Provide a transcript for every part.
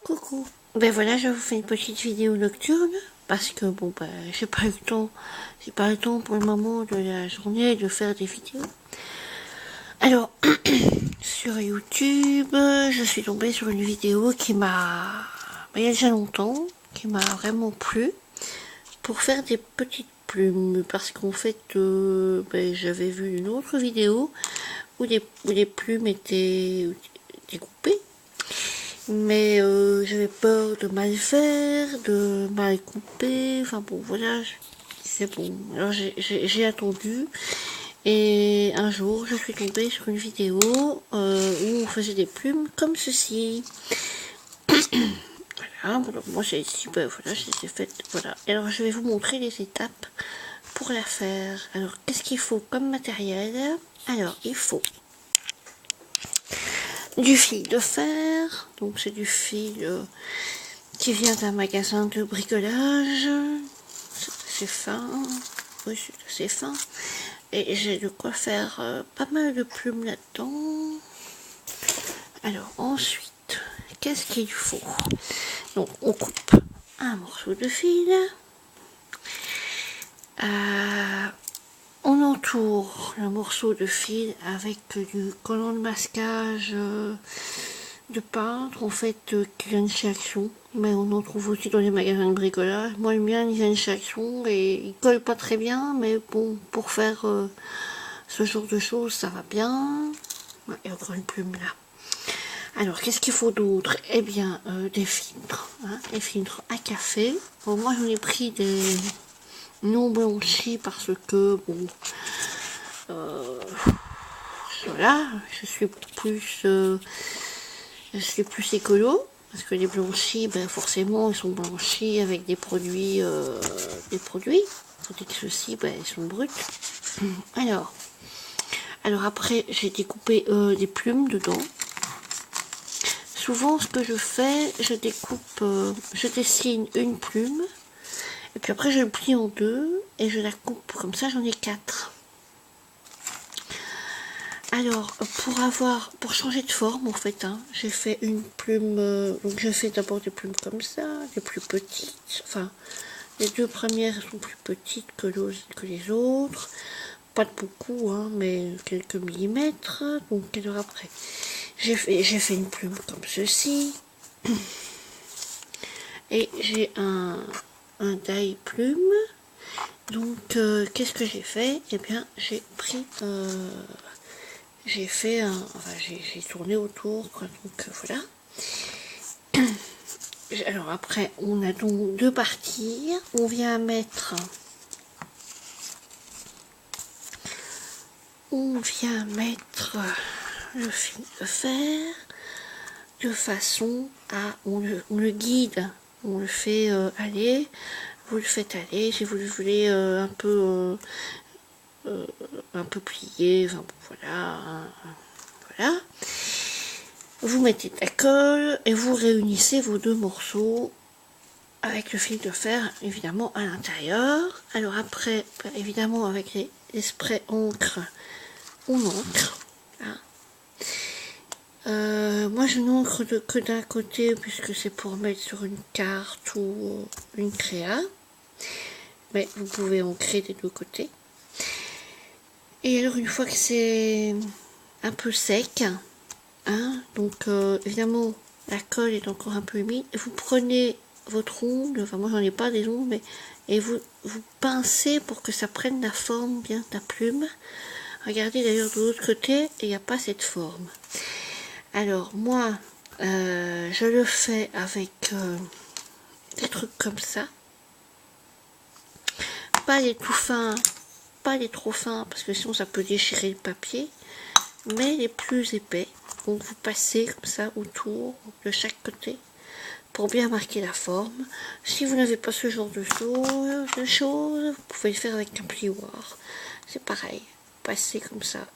Coucou. Ben voilà, je vous fais une petite vidéo nocturne parce que bon ben j'ai pas le temps pour le moment de la journée de faire des vidéos. Alors sur YouTube, je suis tombée sur une vidéo qui m'a il y a déjà longtemps, qui m'a vraiment plu pour faire des petites plumes parce qu'en fait j'avais vu une autre vidéo où les plumes étaient découpées. Mais j'avais peur de mal faire, de mal couper, enfin bon voilà, c'est bon. Alors j'ai attendu et un jour je suis tombée sur une vidéo où on faisait des plumes comme ceci. Voilà, donc moi j'ai dit, ben voilà, je les ai faites, voilà. Et alors je vais vous montrer les étapes pour la faire. Alors qu'est-ce qu'il faut comme matériel? Alors il faut du fil de fer, donc c'est du fil qui vient d'un magasin de bricolage. C'est fin, oui c'est assez fin. Et j'ai de quoi faire pas mal de plumes là-dedans. Alors ensuite, qu'est-ce qu'il faut? Donc on coupe un morceau de fil. On entoure le morceau de fil avec du collant de masquage de peintre, en fait, qui vient de chez Action. Mais on en trouve aussi dans les magasins de bricolage. Moi, le mien, il vient de chez Action et il colle pas très bien, mais bon, pour faire ce genre de choses, ça va bien. Et encore une plume là. Alors, qu'est-ce qu'il faut d'autre? Eh bien, des filtres. Hein, des filtres à café. Bon, moi, j'en ai pris des non blanchis parce que, bon, voilà, je suis plus écolo. Parce que les blanchis, ben forcément, ils sont blanchis avec des produits. Tandis que ceux-ci, ben, ils sont bruts. Alors après, j'ai découpé des plumes dedans. Souvent, ce que je fais, je dessine une plume. Et puis après, je le plie en deux et je la coupe. Comme ça, j'en ai 4. Alors, pour changer de forme, en fait, hein, j'ai fait une plume. Donc, je fais d'abord des plumes comme ça, des plus petites. Enfin, les deux premières sont plus petites que les autres. Pas de beaucoup, hein, mais quelques millimètres. Donc, alors après, j'ai fait une plume comme ceci. Et j'ai un die plume. Donc, qu'est-ce que j'ai fait? Eh bien, j'ai pris. J'ai fait enfin, j'ai tourné autour, quoi, donc voilà. Alors après, on a donc deux parties. On vient mettre le fil de fer de façon à, on le guide, on le fait aller. Vous le faites aller si vous le voulez un peu plié, enfin voilà, voilà. Vous mettez de la colle et vous réunissez vos deux morceaux avec le fil de fer évidemment à l'intérieur. Alors après, évidemment avec les sprays encre, on encre. Moi je n'encre que d'un côté puisque c'est pour mettre sur une carte ou une créa. Mais vous pouvez encrer des deux côtés. Et alors une fois que c'est un peu sec, hein, donc évidemment la colle est encore un peu humide, vous prenez votre ongle, enfin moi j'en ai pas des ongles, mais et vous pincez pour que ça prenne la forme bien de la plume. Regardez d'ailleurs de l'autre côté, il n'y a pas cette forme. Alors moi je le fais avec des trucs comme ça, pas les tout fins, pas les trop fins parce que sinon ça peut déchirer le papier, mais les plus épais. Donc vous passez comme ça autour de chaque côté pour bien marquer la forme. Si vous n'avez pas ce genre de choses, vous pouvez le faire avec un plioir. C'est pareil, passez comme ça.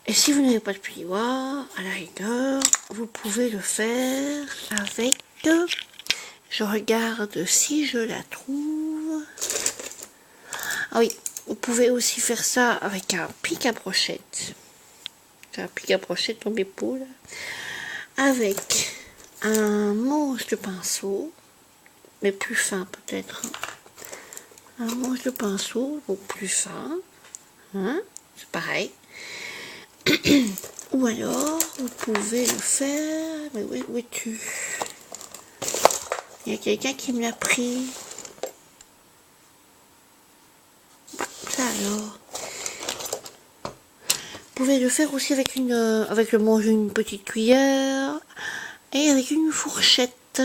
Et si vous n'avez pas de plioir, à la rigueur, vous pouvez le faire avec... Je regarde si je la trouve. Ah oui, vous pouvez aussi faire ça avec un pic à brochette. Un pic à brochette dans mes poules. Avec un manche de pinceau, mais plus fin peut-être. Un manche de pinceau, donc plus fin. Hein, c'est pareil. Ou alors, vous pouvez le faire... Mais où es-tu? Il y a quelqu'un qui me l'a pris. Ça alors. Vous pouvez le faire aussi avec avec le manche d'une petite cuillère et avec une fourchette.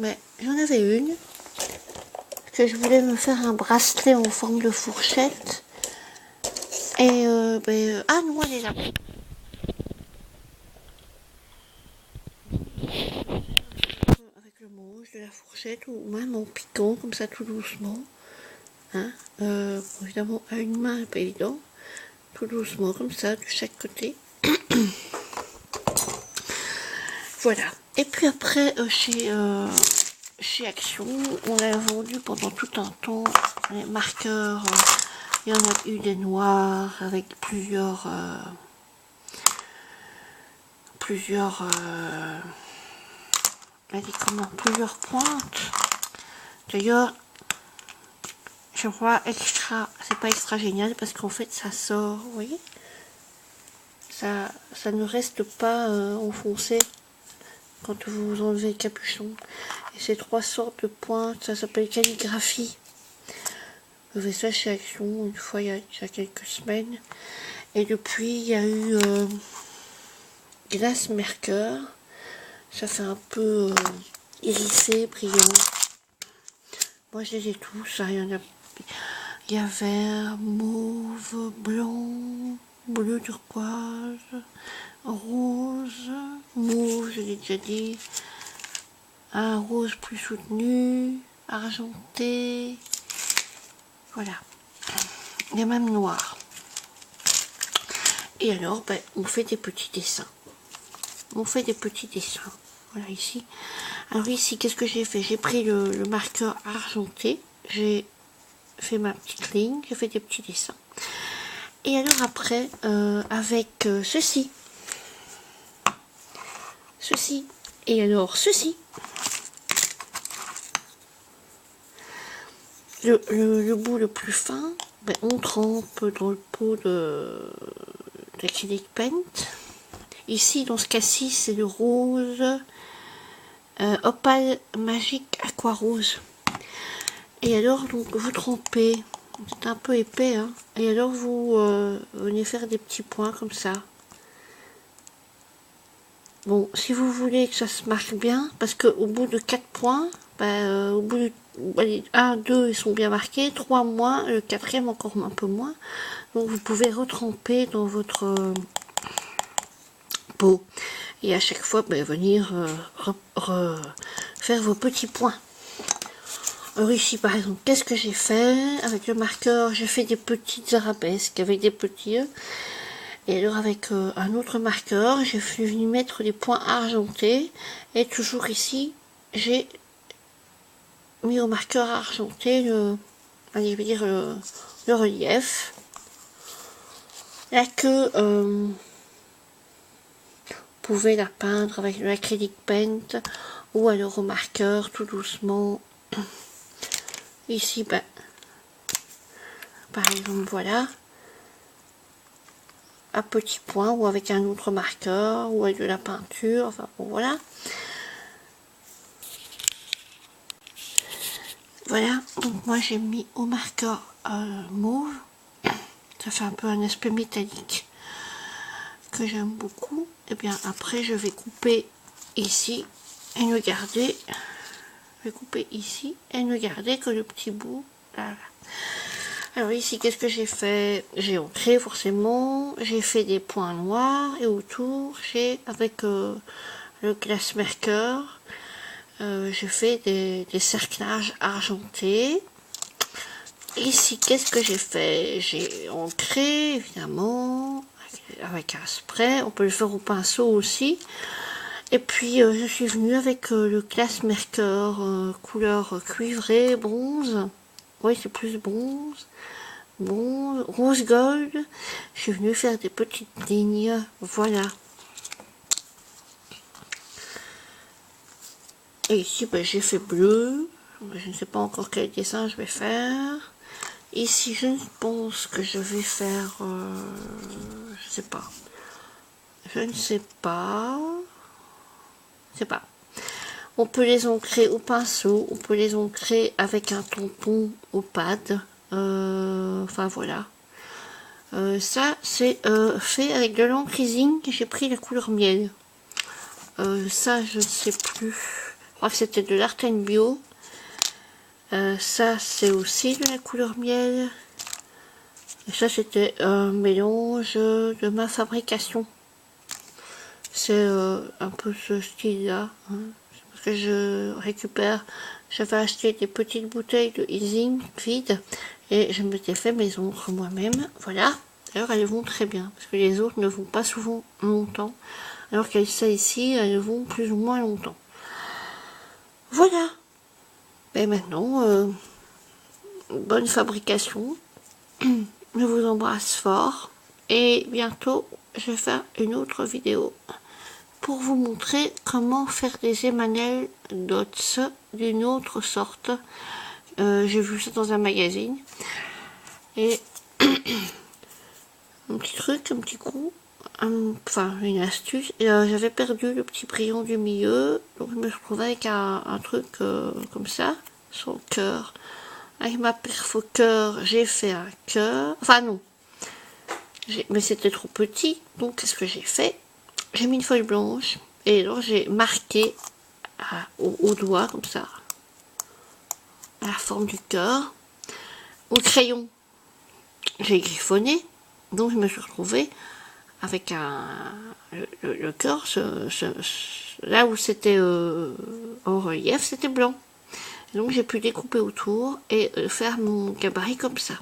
Mais j'en avais une. Parce que je voulais me faire un bracelet en forme de fourchette. Et ah non, elle est là. Avec le manche de la fourchette ou même en piquant comme ça tout doucement. Hein, évidemment à une main, pas évident. Tout doucement comme ça de chaque côté. Voilà. Et puis après chez Action, on a vendu pendant tout un temps les marqueurs. Il y en a eu des noirs avec plusieurs plusieurs pointes. D'ailleurs, je vois extra, c'est pas extra génial parce qu'en fait ça sort, vous voyez, ça ne reste pas enfoncé quand vous enlevez le capuchon. Et ces 3 sortes de pointes, ça s'appelle calligraphie. Je fais ça chez Action une fois il y a déjà quelques semaines. Et depuis il y a eu glace mercure. Ça fait un peu irisé, brillant. Moi je les ai tous, hein. Il y a vert, mauve, blanc, bleu turquoise, rose, mauve, je l'ai déjà dit, un rose plus soutenu, argenté, voilà. Il y a même noir. Et alors, on fait des petits dessins. On fait des petits dessins. Voilà, ici. Alors ici, qu'est-ce que j'ai fait? J'ai pris le marqueur argenté. J'ai fait ma petite ligne. J'ai fait des petits dessins. Et alors après, avec ceci. Ceci. Et alors ceci. Le bout le plus fin, on trempe dans le pot d'acrylic paint. Ici, dans ce cas-ci, c'est le rose Opale Magique Aqua Rose. Et alors, donc, vous trempez. C'est un peu épais, hein. Et alors, vous venez faire des petits points comme ça. Bon, si vous voulez que ça se marque bien, parce qu'au bout de 4 points, au bout de 1, 2, ils sont bien marqués, 3 moins, le 4e encore un peu moins. Donc, vous pouvez retremper dans votre pot. Et à chaque fois, venir faire vos petits points. Alors ici, par exemple, qu'est-ce que j'ai fait? Avec le marqueur, j'ai fait des petites arabesques avec des petits E. Et alors avec un autre marqueur, j'ai venu mettre des points argentés. Et toujours ici, j'ai mis au marqueur argenté le relief. La queue, vous pouvez la peindre avec l'acrylic paint ou alors au marqueur tout doucement. Ici, par exemple, voilà, un petit point ou avec un autre marqueur ou avec de la peinture, enfin bon, voilà. Voilà, donc moi j'ai mis au marqueur mauve, ça fait un peu un aspect métallique que j'aime beaucoup. Et bien après je vais couper ici et ne garder, je vais couper ici et ne garder que le petit bout là. Alors ici, qu'est-ce que j'ai fait? J'ai ancré forcément, j'ai fait des points noirs et autour, j'ai, avec le glace mercure, j'ai fait des cerclages argentés. Ici, qu'est-ce que j'ai fait? J'ai ancré, évidemment, avec un spray, on peut le faire au pinceau aussi. Et puis, je suis venue avec le glace mercure, couleur cuivrée, bronze. Oui, c'est plus bronze. Bon, rose gold, je suis venue faire des petites lignes, voilà. Et ici, ben, j'ai fait bleu. Je ne sais pas encore quel dessin je vais faire. Ici, je pense que je vais faire... je sais pas. Je ne sais pas. Je sais pas. On peut les ancrer au pinceau. On peut les ancrer avec un tampon au pad. Enfin, voilà. Ça, c'est fait avec de l'encre Ising. J'ai pris la couleur miel. Ça, je ne sais plus. Je crois que c'était de l'Art Bio. Ça, c'est aussi de la couleur miel. Et ça, c'était un mélange de ma fabrication. C'est un peu ce style-là. Hein. Parce que je récupère... J'avais acheté des petites bouteilles de Ising vides. Et je m'étais fait mes oncres moi-même. Voilà. D'ailleurs, elles vont très bien. Parce que les autres ne vont pas souvent longtemps. Alors que celles-ci, elles vont plus ou moins longtemps. Voilà. Et maintenant, bonne fabrication. Je vous embrasse fort. Et bientôt, je vais faire une autre vidéo pour vous montrer comment faire des Emmanuel Dots d'une autre sorte. J'ai vu ça dans un magazine. Et un petit truc, un petit coup, enfin une astuce. J'avais perdu le petit crayon du milieu, donc je me retrouvais avec un truc comme ça, son cœur. Avec ma perfo cœur, j'ai fait un cœur. Enfin non, mais c'était trop petit, donc qu'est-ce que j'ai fait? J'ai mis une feuille blanche et alors j'ai marqué au doigt comme ça à la forme du cœur. Au crayon, j'ai griffonné, donc je me suis retrouvée avec le cœur, là où c'était en relief, c'était blanc. Donc j'ai pu découper autour et faire mon gabarit comme ça.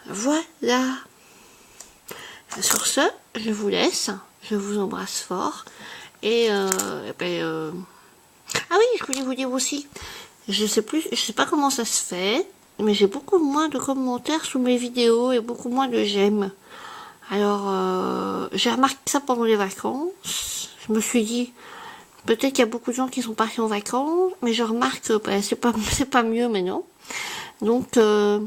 Voilà. Sur ce, je vous laisse. Je vous embrasse fort. Et ah oui, je voulais vous dire aussi, je sais pas comment ça se fait, mais j'ai beaucoup moins de commentaires sous mes vidéos et beaucoup moins de j'aime. Alors, j'ai remarqué ça pendant les vacances. Je me suis dit, peut-être qu'il y a beaucoup de gens qui sont partis en vacances, mais je remarque que c'est pas mieux maintenant. Donc, je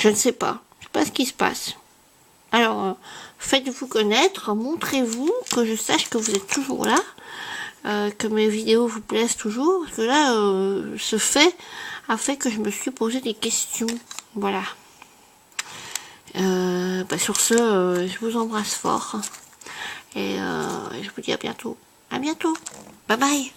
ne sais pas. Je sais pas ce qui se passe. Alors, faites-vous connaître, montrez-vous, que je sache que vous êtes toujours là, que mes vidéos vous plaisent toujours, parce que là, ce fait a fait que je me suis posé des questions. Voilà. Sur ce, je vous embrasse fort. Et je vous dis à bientôt. À bientôt. Bye bye.